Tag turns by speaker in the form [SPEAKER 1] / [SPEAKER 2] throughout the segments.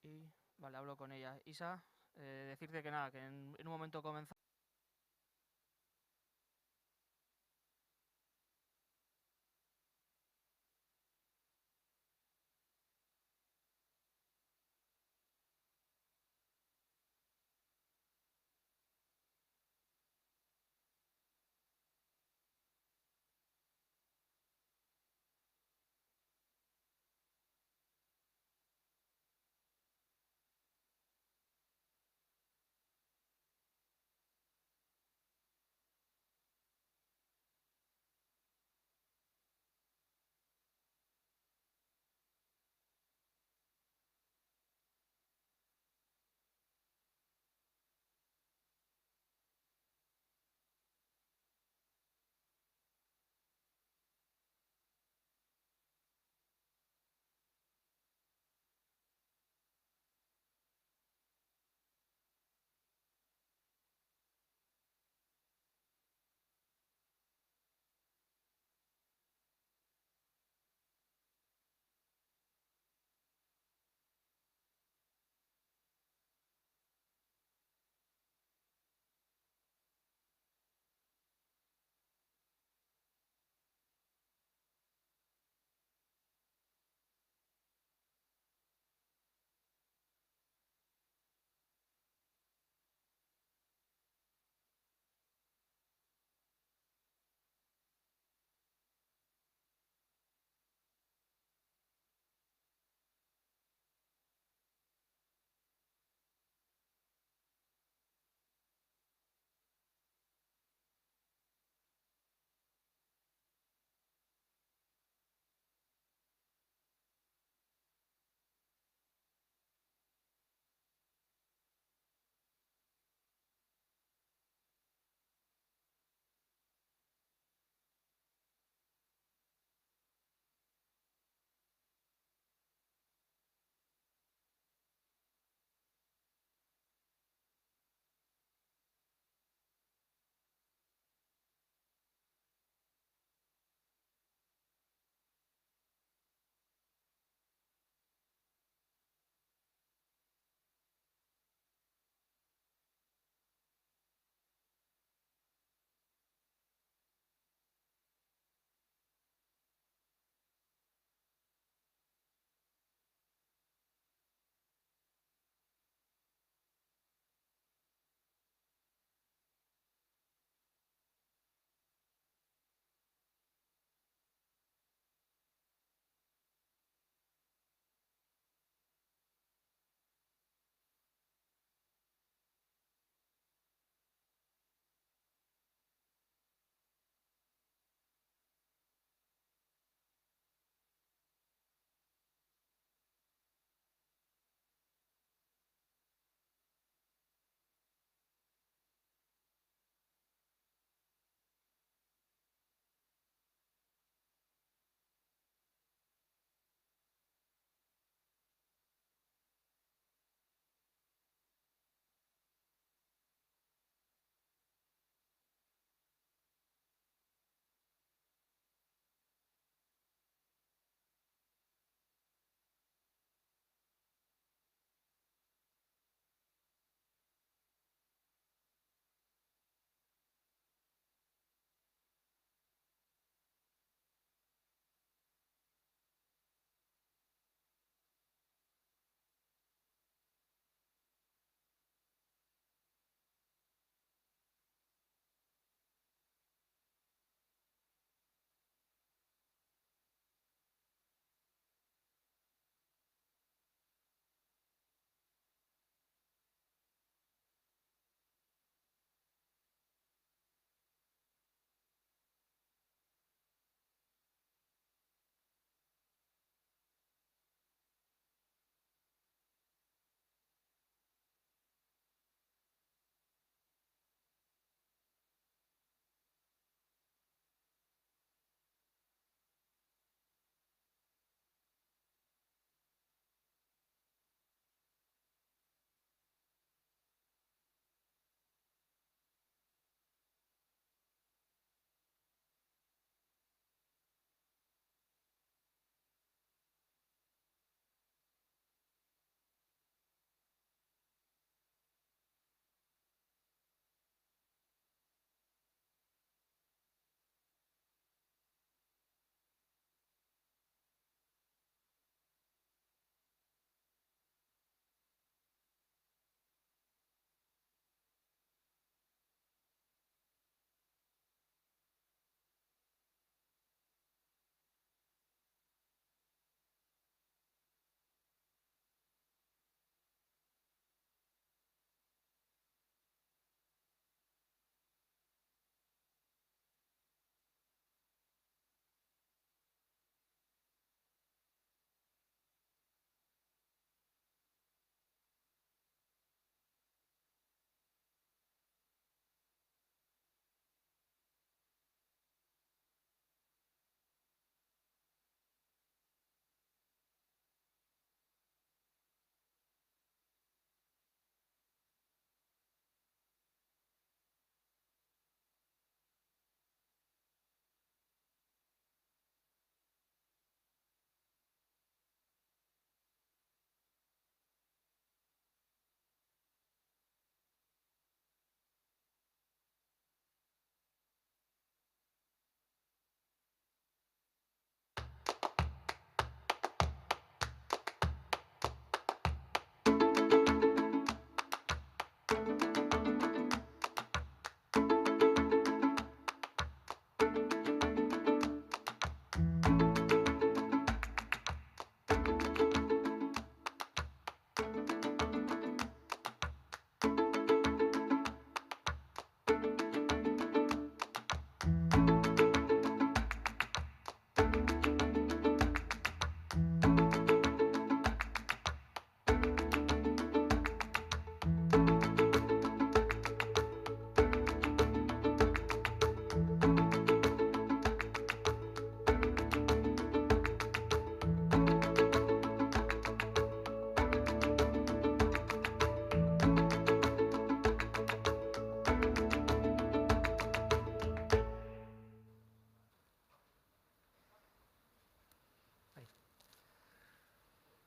[SPEAKER 1] Y vale, hablo con ella. Isa, decirte que nada, que en un momento comenzamos.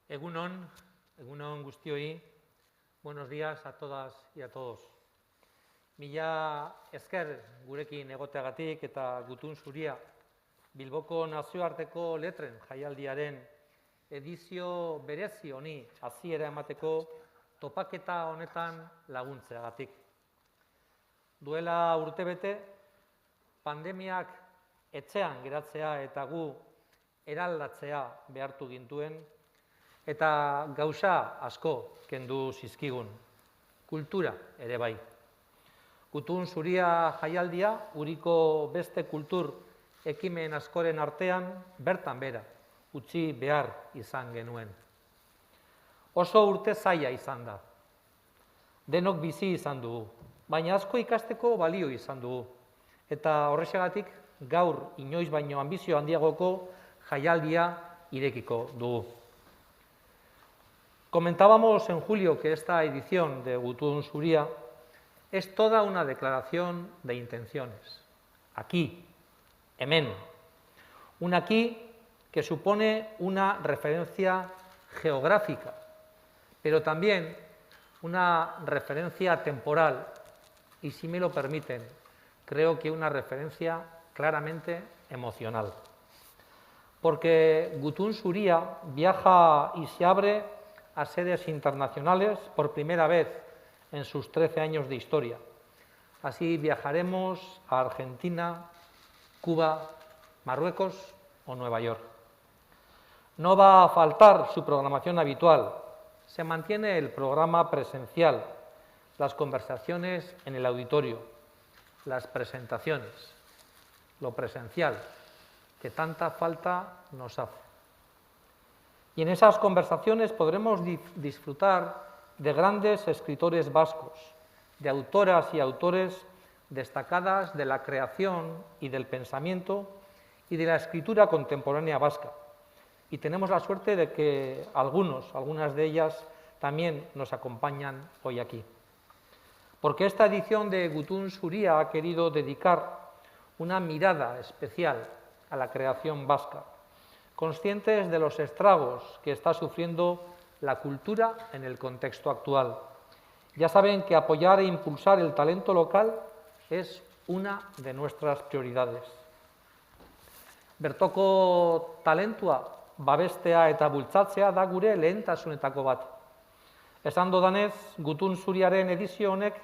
[SPEAKER 2] Egunon guztioi, buenos días a todas y a todos. Mila esker gurekin egoteagatik eta Gutun Zuria Bilboko nazioarteko letren jaialdiaren edizio berezi honi hasiera emateko topaketa honetan laguntzeagatik. Duela urtebete, pandemiak etxean geratzea eta gu eraldatzea behartu gintuen, eta gauza asko kendu zizkigun, kultura ere bai. Gutun Zuria jaialdia, uriko beste kultur ekimen askoren artean, bertan bera, utzi behar izan genuen. Oso urte zaila izan da. Denok bizi izan dugu, baina asko ikasteko balio izan dugu. Eta horrexegatik gaur inoiz baino anbizio handiagoko jaialdia irekiko dugu. Comentábamos en julio que esta edición de Gutun Zuria es toda una declaración de intenciones. Aquí, hemen. Un aquí que supone una referencia geográfica, pero también una referencia temporal y, si me lo permiten, creo que una referencia claramente emocional. Porque Gutun Zuria viaja y se abre a sedes internacionales por primera vez en sus 13 años de historia. Así viajaremos a Argentina, Cuba, Marruecos o Nueva York. No va a faltar su programación habitual. Se mantiene el programa presencial, las conversaciones en el auditorio, las presentaciones, lo presencial, que tanta falta nos hace. Y en esas conversaciones podremos disfrutar de grandes escritores vascos, de autoras y autores destacadas de la creación y del pensamiento y de la escritura contemporánea vasca. Y tenemos la suerte de que algunas de ellas también nos acompañan hoy aquí. Porque esta edición de Gutun Zuria ha querido dedicar una mirada especial a la creación vasca, conscientes de los estragos que está sufriendo la cultura en el contexto actual. Ya saben que apoyar e impulsar el talento local es una de nuestras prioridades. Bertoko talentua babestea eta bultzatzea da gure lehentasunetako bat. Esan dodanez, Gutun Zuriaren edizio honek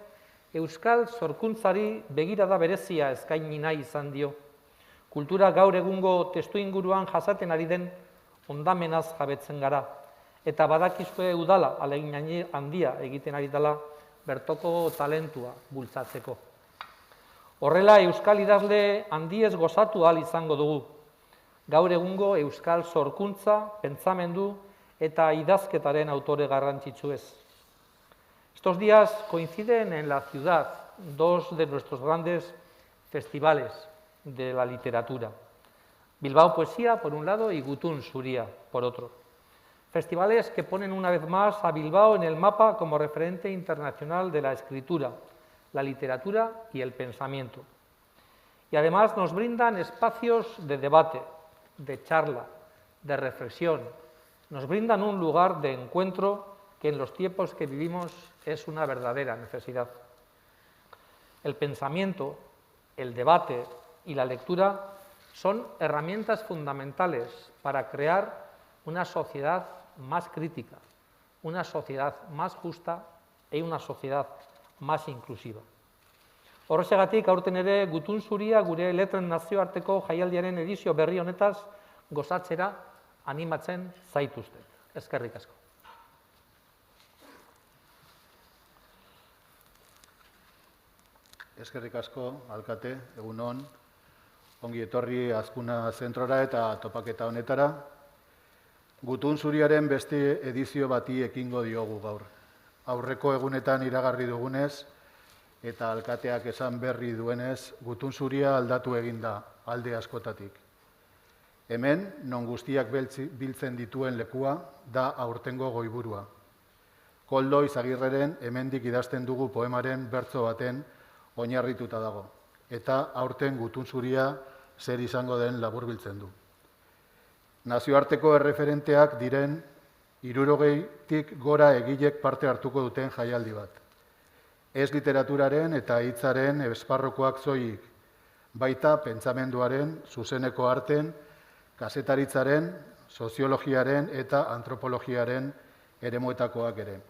[SPEAKER 2] euskal sorkuntzari begirada berezia eskaini nahi izan dio. Kultura gaur egungo testuinguruan jasaten ari den hondamenaz jabetzen gara. Eta badakizue udala ahalegin handia egiten ari dela bertoko talentua bultzatzeko. Horrela euskal idazle handiez gozatu ahal izango dugu. Gaur egungo euskal sorkuntza, pentsamendu eta idazketaren autore garrantzitsuez. Estos días coinciden en la ciudad dos de nuestros grandes festivales de la literatura. Bilbao Poesía, por un lado, y Gutun Zuria, por otro. Festivales que ponen una vez más a Bilbao en el mapa como referente internacional de la escritura, la literatura y el pensamiento. Y además nos brindan espacios de debate, de charla, de reflexión. Nos brindan un lugar de encuentro que en los tiempos que vivimos es una verdadera necesidad. El pensamiento, el debate y la lectura son herramientas fundamentales para crear una sociedad más crítica, una sociedad más justa y una sociedad más inclusiva. Horrexegatik aurten ere Gutun Zuria gure letren nazioarteko jaialdiaren edizio berri honetaz gozatzera animatzen zaituztet. Eskerrik asko.
[SPEAKER 3] Eskerrik asko, alkate, egunon, ongi etorri Azkuna zentrora eta topaketa honetara. Gutun Zuriaren beste edizio bati ekingo diogu gaur. Aurreko egunetan iragarri dugunez eta alkateak esan berri duenez, Gutun Zuria aldatu eginda alde askotatik. Hemen, non guztiak biltzen dituen lekua, da aurtengo goiburua. Koldo Izagirreren hemendik idazten dugu poemaren bertso baten oinarrituta dago. Eta aurten Gutun Zuria zer izango den laburbiltzen du. Nazioarteko erreferenteak diren hirurogeitik gora egilek parte hartuko duten jaialdi bat. Ez literaturaren eta hitzaren esparrukoak soilik, baita pentsamenduaren, zuzeneko arten, kazetaritzaren, soziologiaren eta antropologiaren eremuetakoak ere.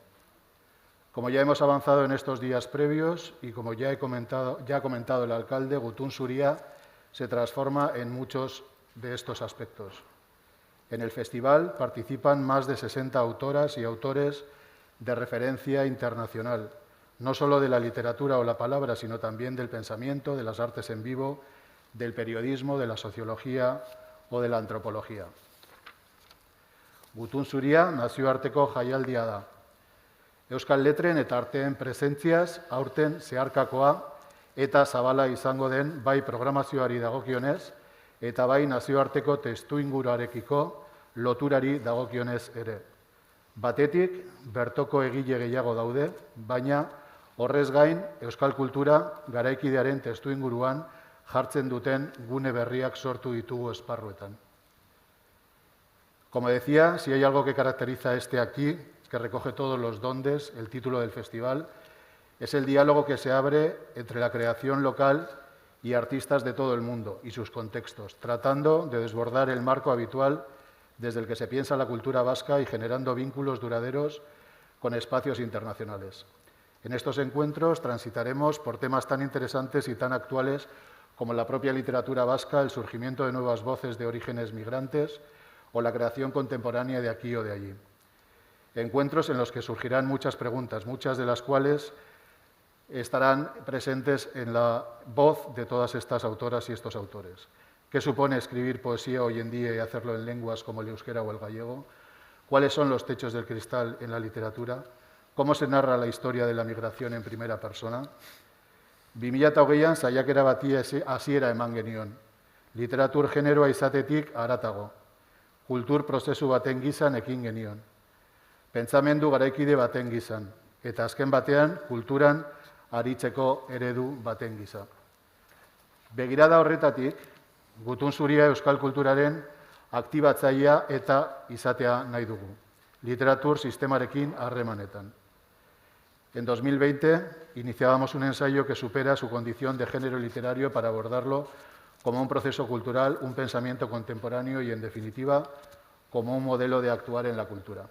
[SPEAKER 3] Como ya hemos avanzado en estos días previos y como ya ha comentado el alcalde, Gutun Zuria se transforma en muchos de estos aspectos. En el festival participan más de 60 autoras y autores de referencia internacional, no solo de la literatura o la palabra, sino también del pensamiento, de las artes en vivo, del periodismo, de la sociología o de la antropología. Gutun Zuria nazioarteko jaialdia da. Euskal letren eta arteen presentziaz aurten zeharkakoa eta zabala izango den bai programazioari dagokionez eta bai nazioarteko testuinguruarekiko loturari dagokionez ere. Batetik, bertoko egile gehiago daude, baina horrez gain euskal kultura garaikidearen testuinguruan jartzen duten gune berriak sortu ditugu esparruetan. Como decía, si hay algo que caracteriza este aquí, que recoge todos los dondes, el título del festival, es el diálogo que se abre entre la creación local y artistas de todo el mundo y sus contextos, tratando de desbordar el marco habitual desde el que se piensa la cultura vasca y generando vínculos duraderos con espacios internacionales. En estos encuentros transitaremos por temas tan interesantes y tan actuales como la propia literatura vasca, el surgimiento de nuevas voces de orígenes migrantes o la creación contemporánea de aquí o de allí. Encuentros en los que surgirán muchas preguntas, muchas de las cuales estarán presentes en la voz de todas estas autoras y estos autores. ¿Qué supone escribir poesía hoy en día y hacerlo en lenguas como el euskera o el gallego? ¿Cuáles son los techos del cristal en la literatura? ¿Cómo se narra la historia de la migración en primera persona? 2008an saiakera bati hasiera eman genion. Literatur generoa izatetik haratago. Kultur prozesu baten gizan ekin genion. Pentsamendu garaikide baten gizan. Eta azken batean, kulturan aritzeko eredu baten giza. Begirada horretatik, Gutun Zuria euskal kulturaren aktibatzailea eta izatea nahi dugu. Literatur sistemarekin harremanetan. En 2020 iniciábamos un ensayo que supera su condición de género literario para abordarlo como un proceso cultural, un pensamiento contemporáneo y, en definitiva, como un modelo de actuar en la cultura.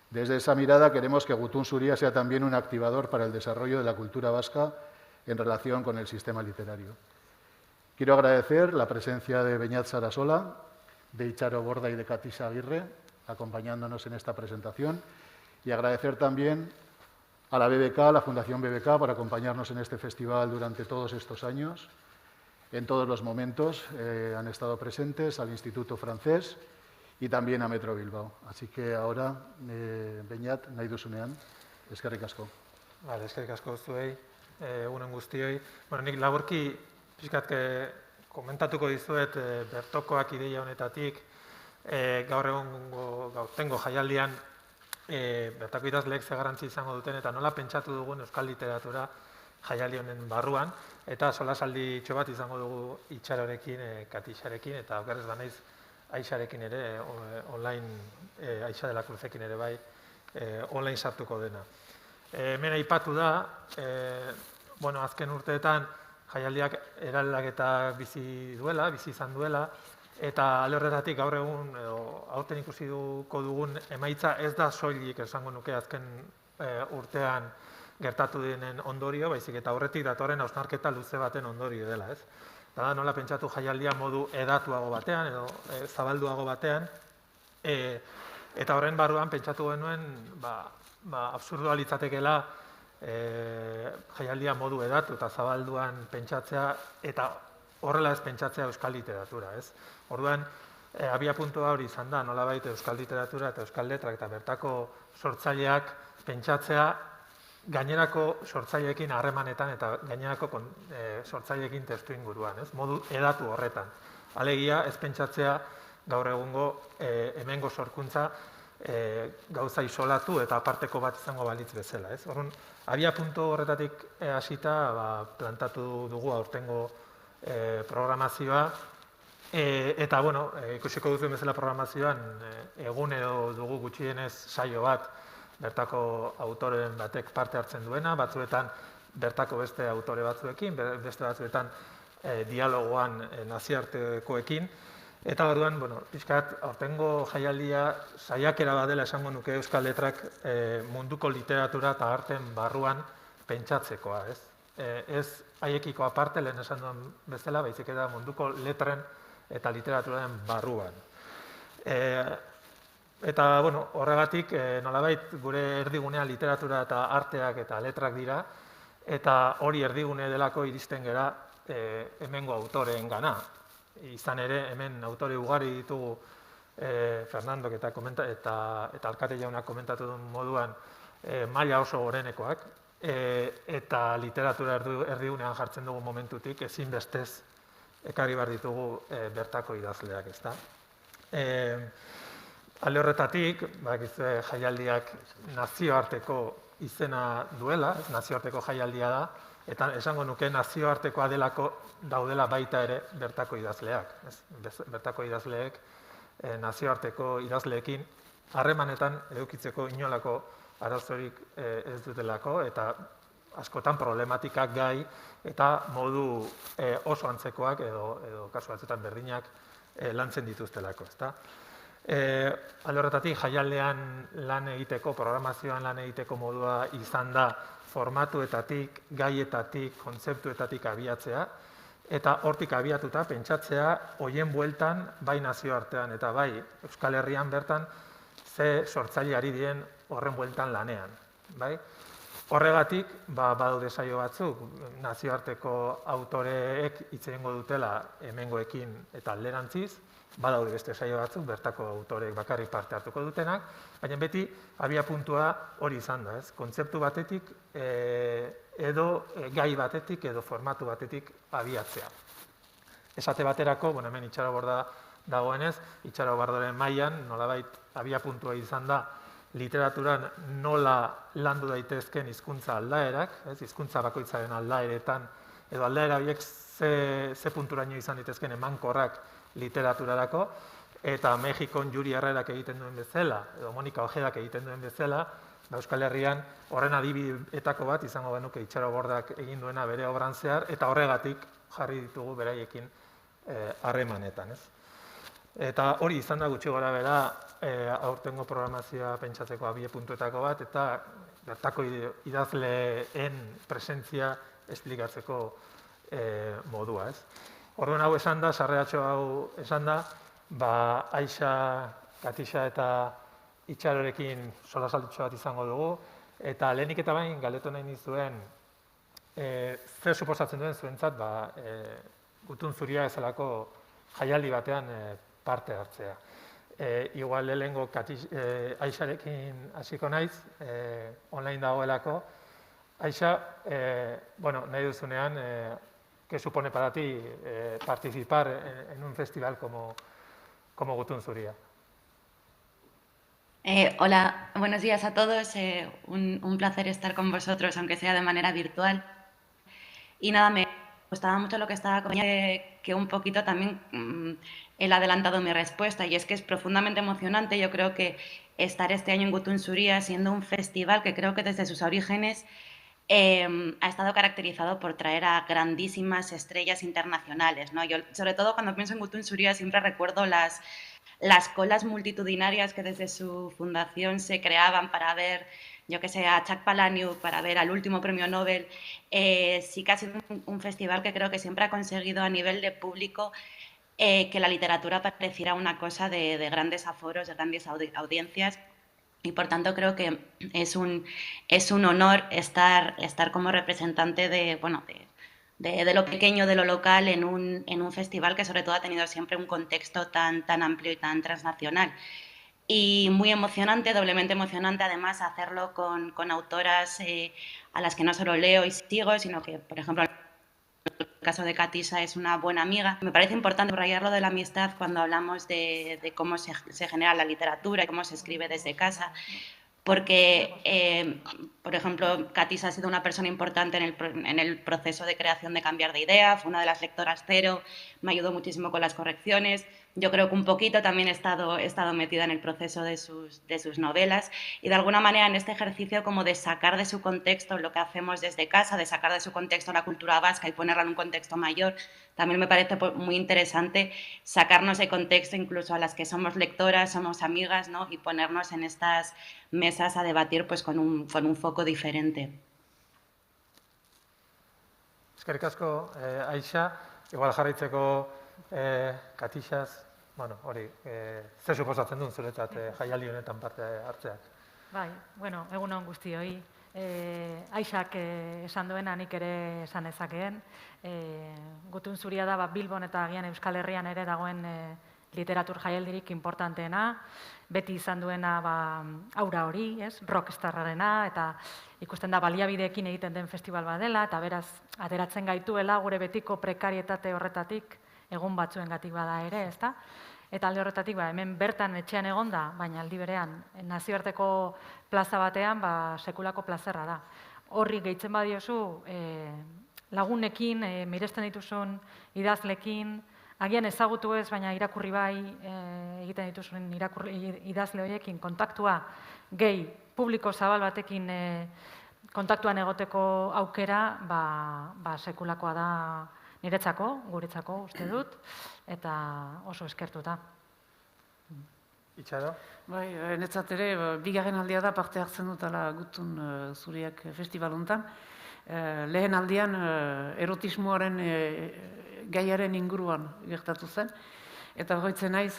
[SPEAKER 3] Desde esa mirada queremos que Gutun Zuria sea también un activador para el desarrollo de la cultura vasca en relación con el sistema literario. Quiero agradecer la presencia de Beñat Sarasola, de Itxaro Borda y de Katisa Aguirre, acompañándonos en esta presentación, y agradecer también a la BBK, a la Fundación BBK, por acompañarnos en este festival durante todos estos años. En todos los momentos han estado presentes, al Instituto Francés y también a Metro Bilbao. Así que ahora, Beñat, nahi duzunean, eskerrik asko.
[SPEAKER 4] Vale, eskerrik asko zuei, egunen guztioi. Bueno, nik laburki pixkat komentatuko dizuet bertokoak ideia honetatik, gaur egongo gaurtengo jaialdian bertako idazleek ze garrantzi izango duten eta nola pentsatu dugun euskal literatura jaialdi honen barruan, eta solasaldi bat izango dugu Itxarorekin, Katixarekin, eta okerrez banaiz Aixarekin ere, online, Aixa de la Cruzekin ere bai, online sartuko dena. Hemen aipatu da, azken urteetan jaialdiak eraldaketa bizi izan duela, eta alde horretatik gaur egun, aurten ikusi dugun emaitza ez da soilik esango nuke azken urtean gertatu denen ondorio, baizik eta aurretik datorren hausnarketa luze baten ondorio dela, ez? Da, nola pentsatu jaialdia modu edatuago batean, edo zabalduago batean, eta horren barruan pentsatu genuen, absurdoa litzatekeela jaialdia modu edatu eta zabalduan pentsatzea, eta horrela ez pentsatzea euskal literatura, ez? Orduan, abiapuntua hori izan da, nolabait euskal literatura eta euskal letrak eta bertako sortzaileak pentsatzea gainerako sortzaileekin harremanetan eta gainerako sortzaileekin testuinguruan, ez? Modu edatu horretan. Alegia, ez pentsatzea gaur egungo hemengo sorkuntza gauza isolatu eta aparteko bat izango balitz bezala, ez? Orduan, abiapuntu horretatik hasita plantatu dugu aurtengo programazioa, Eta, bueno, ikusiko duzu bezala programazioan, egunero dugu gutxienez saio bat, bertako autoren batek parte hartzen duena, batzuetan bertako beste autore batzuekin, beste batzuetan dialogoan nazioartekoekin. Eta orduan, pixkat, aurtengo jaialdia saiakera badela esango nuke Euskal Letrak munduko literatura eta arten barruan pentsatzekoa, ez? Ez haiekiko aparte, lehen esan duen bezala, baizik eta munduko letren eta literaturaren barruan. Eta, horregatik, nolabait, gure erdigunean literatura eta arteak eta letrak dira, eta hori erdigune delako iristen gera hemengo autoreen gana. Izan ere, hemen autore ugari ditugu Fernandok eta Alkate jaunak komentatu duen moduan maila oso gorenekoak, eta literatura erdigunean jartzen dugu momentutik ezinbestez ekarri behar ditugu bertako idazleak, ezta? Alde horretatik, jaialdiak nazioarteko izena duela, nazioarteko jaialdia da, eta esango nuke nazioartekoa delako daudela baita ere bertako idazleak. Bertako idazleek nazioarteko idazleekin harremanetan edukitzeko inolako arazorik ez dutelako, eta askotan problematikak gai eta modu oso antzekoak edo kasu batzuetan berdinak lantzen dituztelako, ezta? Alde horretatik, jaialdean lan egiteko, programazioan lan egiteko modua izan da formatuetatik, gaietatik, kontzeptuetatik abiatzea, eta hortik abiatuta pentsatzea hoien bueltan, bai nazioartean eta bai Euskal Herrian bertan, ze sortzaile ari diren horren bueltan lanean, bai? Horregatik, badaude saio batzuk, nazioarteko autoreek hitz egingo dutela hemengoekin eta alderantziz, badaude beste saio batzuk, bertako autoreek bakarrik parte hartuko dutenak, baina beti abiapuntua hori izan da, ez? Kontzeptu batetik edo gai batetik edo formatu batetik abiatzea. Esate baterako, hemen itxaroborda dagoenez, itxarobordoren mailan nolabait abiapuntua izan da literaturan nola landu daitezken hizkuntza aldaerak, hizkuntza bakoitzaren aldaeretan, edo aldaera horiek ze punturaino izan daitezken emankorrak literaturarako, eta Mexikon Juri Herrerak egiten duen bezala, edo Monika Ojedak egiten duen bezala, Euskal Herrian horren adibidetako bat izango genuke itxarobordak egin duena bere obran zehar, eta horregatik jarri ditugu beraiekin harremanetan, ez? Eta hori izan da gutxi gora bera aurtengo programazioa pentsatzeko abiepuntuetako bat, eta bertako idazleen presentzia esplikatzeko modua, ez? Orduan hau esan da, sarreratxo hau esan da, Aixa, Katixa eta Itxarorekin solasaldutxo bat izango dugu, eta lehenik eta bain galdetu nahi nizuen zer suposatzen duen zuentzat Gutun Zuria ezalako jaialdi batean parte hartzea. Igual lehengo Aixarekin hasiko naiz, online dagoelako. Aixa, nahi duzunean, ¿qué supone para ti participar en un festival como Gutun Zuria?
[SPEAKER 5] Hola, buenos días a todos. Un placer estar con vosotros, aunque sea de manera virtual. Y nada, me gustaba mucho lo que estaba comentando, que un poquito también él ha adelantado mi respuesta, y es que es profundamente emocionante. Yo creo que estar este año en Gutun Zuria, siendo un festival que creo que desde sus orígenes ha estado caracterizado por traer a grandísimas estrellas internacionales, ¿no? Yo, sobre todo cuando pienso en Gutun Zuria, siempre recuerdo las colas multitudinarias que desde su fundación se creaban para ver, yo que sé, a Chuck Palahniuk, para ver al último premio Nobel. Sí que ha sido un festival que creo que siempre ha conseguido a nivel de público que la literatura pareciera una cosa de grandes aforos, de grandes audiencias. Y por tanto creo que es un honor estar como representante de lo pequeño, de lo local, en un festival que sobre todo ha tenido siempre un contexto tan amplio y tan transnacional. Y muy emocionante, doblemente emocionante, además, hacerlo con autoras a las que no solo leo y sigo, sino que, por ejemplo, el caso de Katisa es una buena amiga. Me parece importante subrayar lo de la amistad cuando hablamos de cómo se genera la literatura y cómo se escribe desde casa, porque, por ejemplo, Katisa ha sido una persona importante en el proceso de creación de Cambiar de Idea, fue una de las lectoras cero, me ayudó muchísimo con las correcciones. Yo creo que un poquito también he estado metida en el proceso de sus novelas y de alguna manera en este ejercicio como de sacar de su contexto lo que hacemos desde casa, de sacar de su contexto la cultura vasca y ponerla en un contexto mayor, también me parece muy interesante sacarnos de contexto incluso a las que somos lectoras, somos amigas, ¿no? Y ponernos en estas mesas a debatir pues con un foco diferente.
[SPEAKER 4] Eskerrik asko, Aixa, igual jarraitzeko Katixaz, bueno, hori, ze suposatzen duen zuretzat jaialdi honetan parte hartzeak?
[SPEAKER 6] Bai, bueno, egun on guztioi. Aixak esan duena nik ere esan ezakeen. Gutun zuria da Bilbon eta agian Euskal Herrian ere dagoen literatur jaialdirik importanteena, beti izan duena aura hori, rockstarrarena, eta ikusten da baliabideekin egiten den festival bat dela, eta beraz, ateratzen gaituela gure betiko prekarietate horretatik, egun batzuengatik bada ere, ezta? Eta alde horretatik, hemen bertan etxean egonda, baina aldi berean, nazioarteko plaza batean, sekulako plazerra da. Horri gehitzen badiozu, lagunekin, miresten dituzun idazlekin, agian ezagutu ez, baina irakurri bai egiten dituzun idazle horiekin kontaktua gehi publiko zabal batekin kontaktuan egoteko aukera, sekulakoa da niretzako, guretzako uste dut, eta oso eskertuta.
[SPEAKER 4] Itxaro?
[SPEAKER 7] Bai, netzat ere, bigarren aldea da parte hartzen dutala Gutun Zuriak festival honetan. Lehen aldean erotismoaren gaiaren inguruan gertatu zen. Eta goitzen naiz,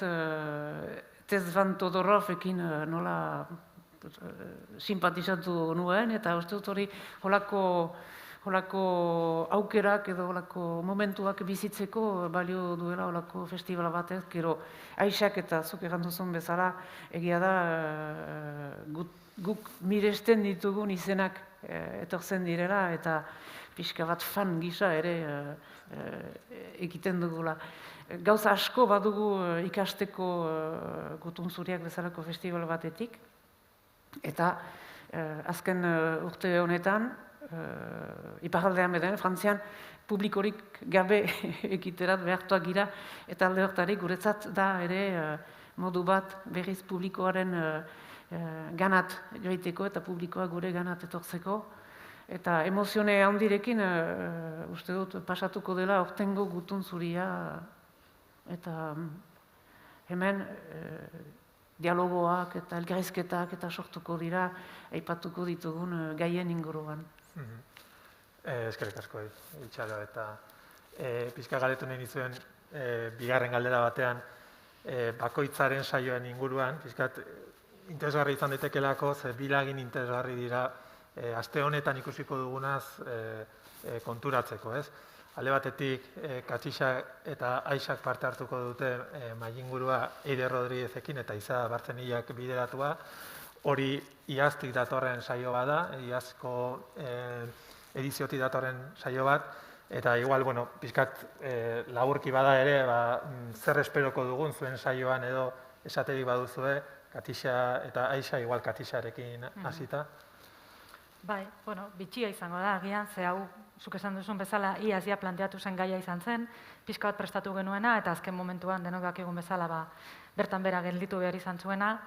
[SPEAKER 7] Tezvan Todorovekin nola simpatizatu nuen, eta uste dut hori holako aukerak edo holako momentuak bizitzeko balio duela holako festivala batez, gero Aixak eta zuk egan duzun bezala, egia da guk miresten ditugun izenak etortzen direla eta pixka bat fan gisa ere egiten dugula. Gauza asko badugu ikasteko Gutun Zuriak bezalako festival batetik, eta azken urte honetan, iparraldean beden, Frantzian publikorik gabe ekiterat behartuak gira, eta alde hortarik guretzat da ere modu bat berriz publikoaren ganat joiteko eta publikoa gure ganat etortzeko. Eta emozione handirekin uste dut pasatuko dela ortengo Gutun Zuria, eta hemen dialogoak eta elkarrizketak eta sortuko dira aipatuko ditugun gaien inguruan.
[SPEAKER 4] Eskerrik asko, Itxaro, eta pixka galetu nahi nizuen bigarren galdera batean bakoitzaren saioen inguruan, pixkat interesgarri izan daitekelako, ze bilagin interesgarri dira aste honetan ikusiko dugunaz konturatzeko, ez? Alde batetik, Katisa eta Aixak parte hartuko dute mailingurua Eider Rodriguezekin eta Iza Bartzenillak bideratua. Hori iaztik datorren saio bat da, iazko ediziotik datorren saio bat, eta igual, bueno, pixkat laburki bada ere, zer esperoko dugun zuen saioan edo esaterik baduzue, Katisa eta Aixa, igual Katisarekin hasita.
[SPEAKER 6] Bai, bueno, bitxia izango da, agian, ze hau, zuk esan duzun bezala, iazia planteatu zen gaia izan zen, pixka bat prestatu genuena, eta azken momentuan denok dakigun bezala bertan bera gelditu behar izan zuena,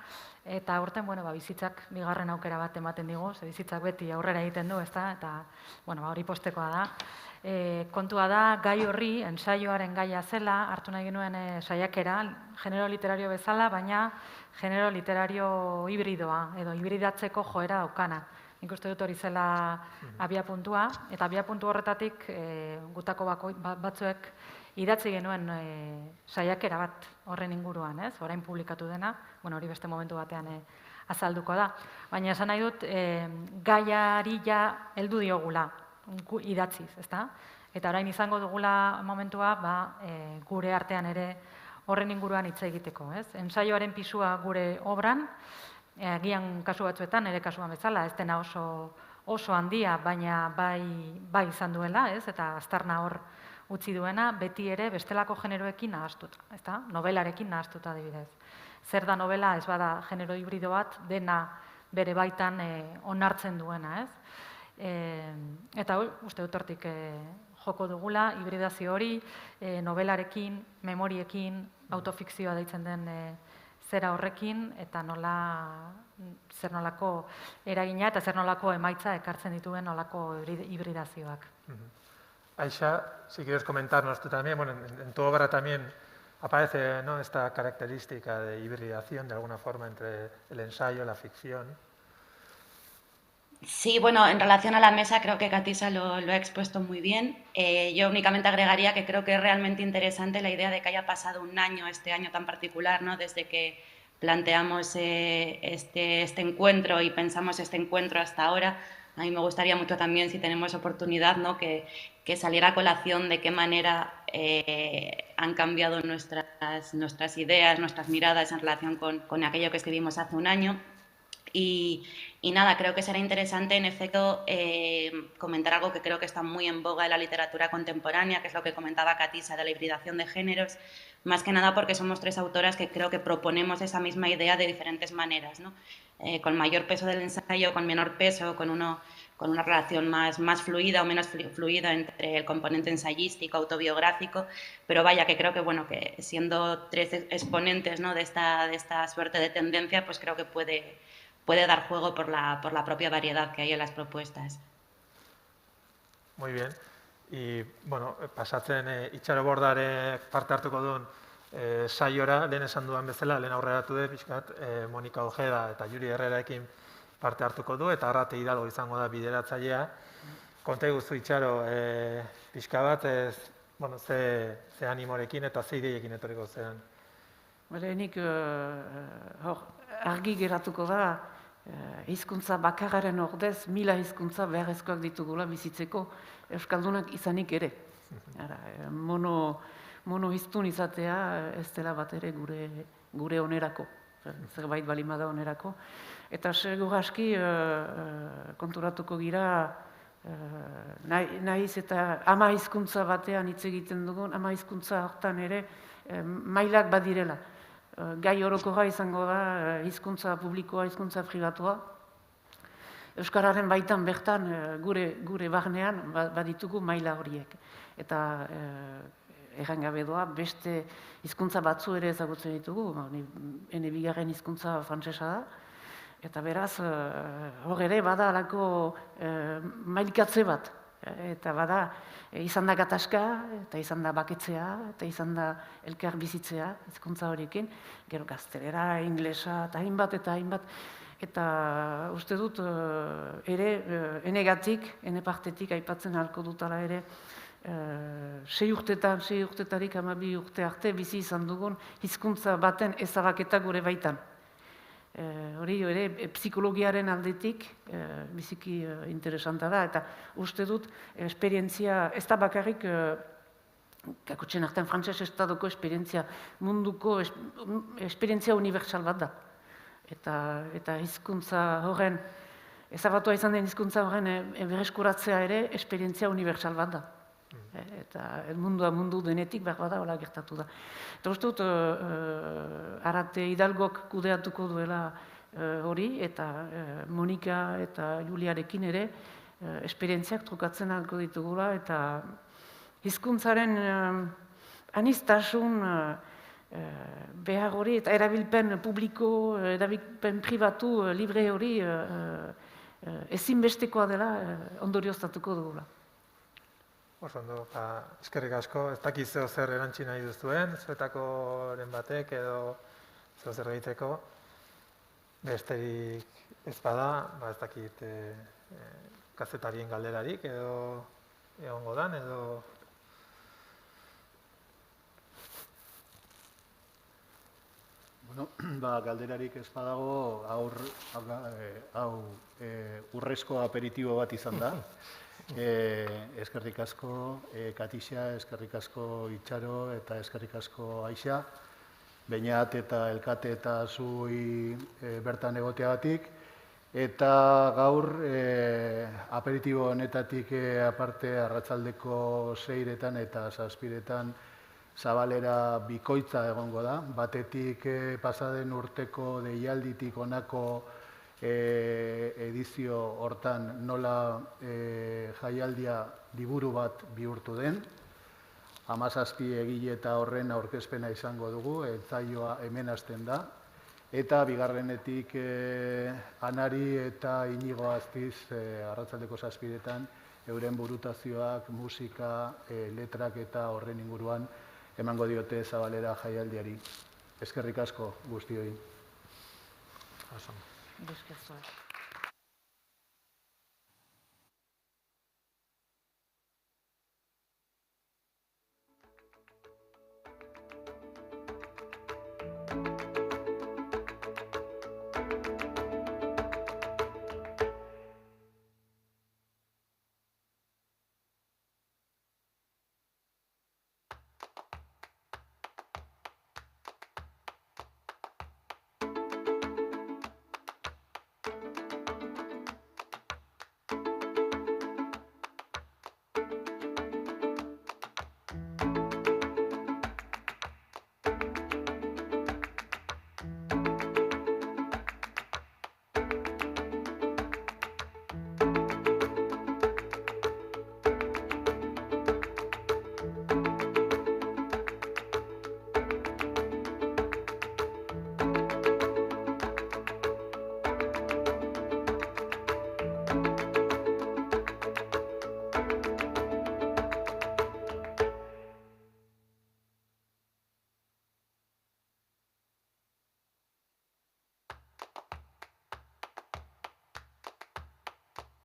[SPEAKER 6] eta aurten, bizitzak bigarren aukera bat ematen digu, ze bizitzak beti aurrera egiten du, ezta, eta, hori postekoa da. Kontua da, gai horri, ensaioaren gaia zela, hartu nahi genuen saiakera, genero literario bezala, baina genero literario hibridoa, edo hibridatzeko joera daukana. Nik uste dut hori zela abiapuntua, eta abiapuntu horretatik gutako batzuek idatzi genuen saiakera bat horren inguruan, ez? Orain publikatu dena, hori beste momentu batean azalduko da. Baina esan nahi dut, gaiari ja heldu diogula idatziz, ezta? Eta orain izango dugula momentua gure artean ere horren inguruan hitz egiteko, ez? Ensaioaren pisua gure obran, agian kasu batzuetan, nire kasuan bezala, ez dena oso handia, baina bai izan duela, ez? Eta aztarna hor utzi duena, beti ere bestelako generoekin nahastuta, ezta? Nobelarekin nahastuta adibidez. Zer da novela, ez bada genero hibrido bat, dena bere baitan onartzen duena, ez? Eta uste dut hortik joko dugula, hibridazio hori, nobelarekin, memoriekin, autofikzioa deitzen den zera horrekin, eta zer nolako eragina eta zer nolako emaitza ekartzen dituen nolako hibridazioak.
[SPEAKER 4] Aisha, si quieres comentarnos tú también, bueno, en tu obra también aparece, ¿no?, esta característica de hibridación de alguna forma entre el ensayo, la ficción.
[SPEAKER 5] Sí, bueno, en relación a la mesa creo que Katisa lo ha expuesto muy bien. Yo únicamente agregaría que creo que es realmente interesante la idea de que haya pasado un año, este año tan particular, ¿no?, desde que planteamos este encuentro y pensamos este encuentro hasta ahora. A mí me gustaría mucho también, si tenemos oportunidad, ¿no?, que saliera a colación de qué manera han cambiado nuestras ideas, nuestras miradas en relación con aquello que escribimos hace un año. Y nada, creo que será interesante, en efecto, comentar algo que creo que está muy en boga en la literatura contemporánea, que es lo que comentaba Katisa de la hibridación de géneros, más que nada porque somos tres autoras que creo que proponemos esa misma idea de diferentes maneras, ¿no? Con mayor peso del ensayo, con menor peso, con una relación más fluida o menos fluida entre el componente ensayístico, autobiográfico, pero vaya, que creo que, bueno, que siendo tres exponentes, ¿no?, de esta suerte de tendencia, pues creo que puede dar juego por la propia variedad que hay en las propuestas.
[SPEAKER 4] Muy bien. Y, bueno, pasatzen Itxaro Bordare parte hartuko duen saiora, lehen esan duan bezala, lehen aurreratu dut, pixkat, Monika Ojeda eta Juri Herrerarekin parte hartuko du, eta Arrate Hidalgo izango da bideratzailea. Konta iguzu, Itxaro, pixka bat, bueno, ze animorekin eta ze ideiekin etorriko zean.
[SPEAKER 7] Lehenik, argi geratuko da, hizkuntza bakarraren ordez, 1000 hizkuntza beharrezkoak ditugula bizitzeko euskaldunak izanik ere. Mono hiztun izatea ez dela bat ere gure onerako, zerbait balimada onerako. Eta segur aski konturatuko gira, nahiz eta 10 hizkuntza batean hitz egiten dugun, 10 hizkuntza hortan ere mailak badirela. Gai orokorra izango da hizkuntza publikoa, hizkuntza pribatua. Euskararen baitan bertan gure barnean baditugu maila horiek. Eta errangabe doa, beste hizkuntza batzu ere ezagutzen ditugu, ene bigarren hizkuntza frantsesa da. Eta beraz, hor ere bada alako mailkatze bat. Eta bada, izan da gatazka, eta izan da baketzea, eta izan da elkar bizitzea, hizkuntza horiekin, gero gaztelera, inglesa, eta hainbat, eta uste dut ere, enegatik, ene partetik aipatzen ahalko dutala ere, 6 urtetarik 12 urte arte bizi izan dugun hizkuntza baten ezabaketa gure baitan. Hori ere, psikologiaren aldetik biziki interesanta da, eta uste dut esperientzia, ez da bakarrik kakotxen artean frantses estadoko esperientzia, munduko esperientzia unibertsal bat da. Eta hizkuntza horren, ezabatua izan den hizkuntza horren berreskuratzea ere esperientzia unibertsal bat da. Eta mundu denetik behar bada hola gertatu da. Eta uste dut, Arrate Hidalgok kudeatuko duela hori, eta Monika eta Juliarekin ere esperientziak trukatzen ahalko ditugula, eta hizkuntzaren aniztasun behar hori, eta erabilpen publiko, erabilpen pribatu, libre hori ezinbestekoa dela ondorioztatuko dugula.
[SPEAKER 4] Ondo, eskerrik asko, ez dakit zeo zer erantzi nahi duzuen, zuetakoren batek edo zeo zer egiteko. Besterik ez bada, ez dakit kazetarien galderarik edo egongo dan, edo...
[SPEAKER 3] Bueno, galderarik ez badago, hau urrezko aperitibo bat izan da. Eskerrik asko Katisa, eskerrik asko Itxaro eta eskerrik asko Aisha, Beñat eta Elkate eta zui bertan egoteagatik. Eta gaur aperitibo honetatik aparte arratsaldeko 6etan eta 7etan zabalera bikoitza egongo da. Batetik pasaden urteko deialditik honako edizio hortan nola jaialdia liburu bat bihurtu den. 17 egile eta horren aurkezpena izango dugu, etzaioa hemen hasten da. Eta bigarrenetik Anari eta Inigo Aztiz arratsaldeko 7etan euren burutazioak, musika, letrak eta horren inguruan emango diote zabalera jaialdiari. Eskerrik asko guztioi.
[SPEAKER 7] Eskerrik asko.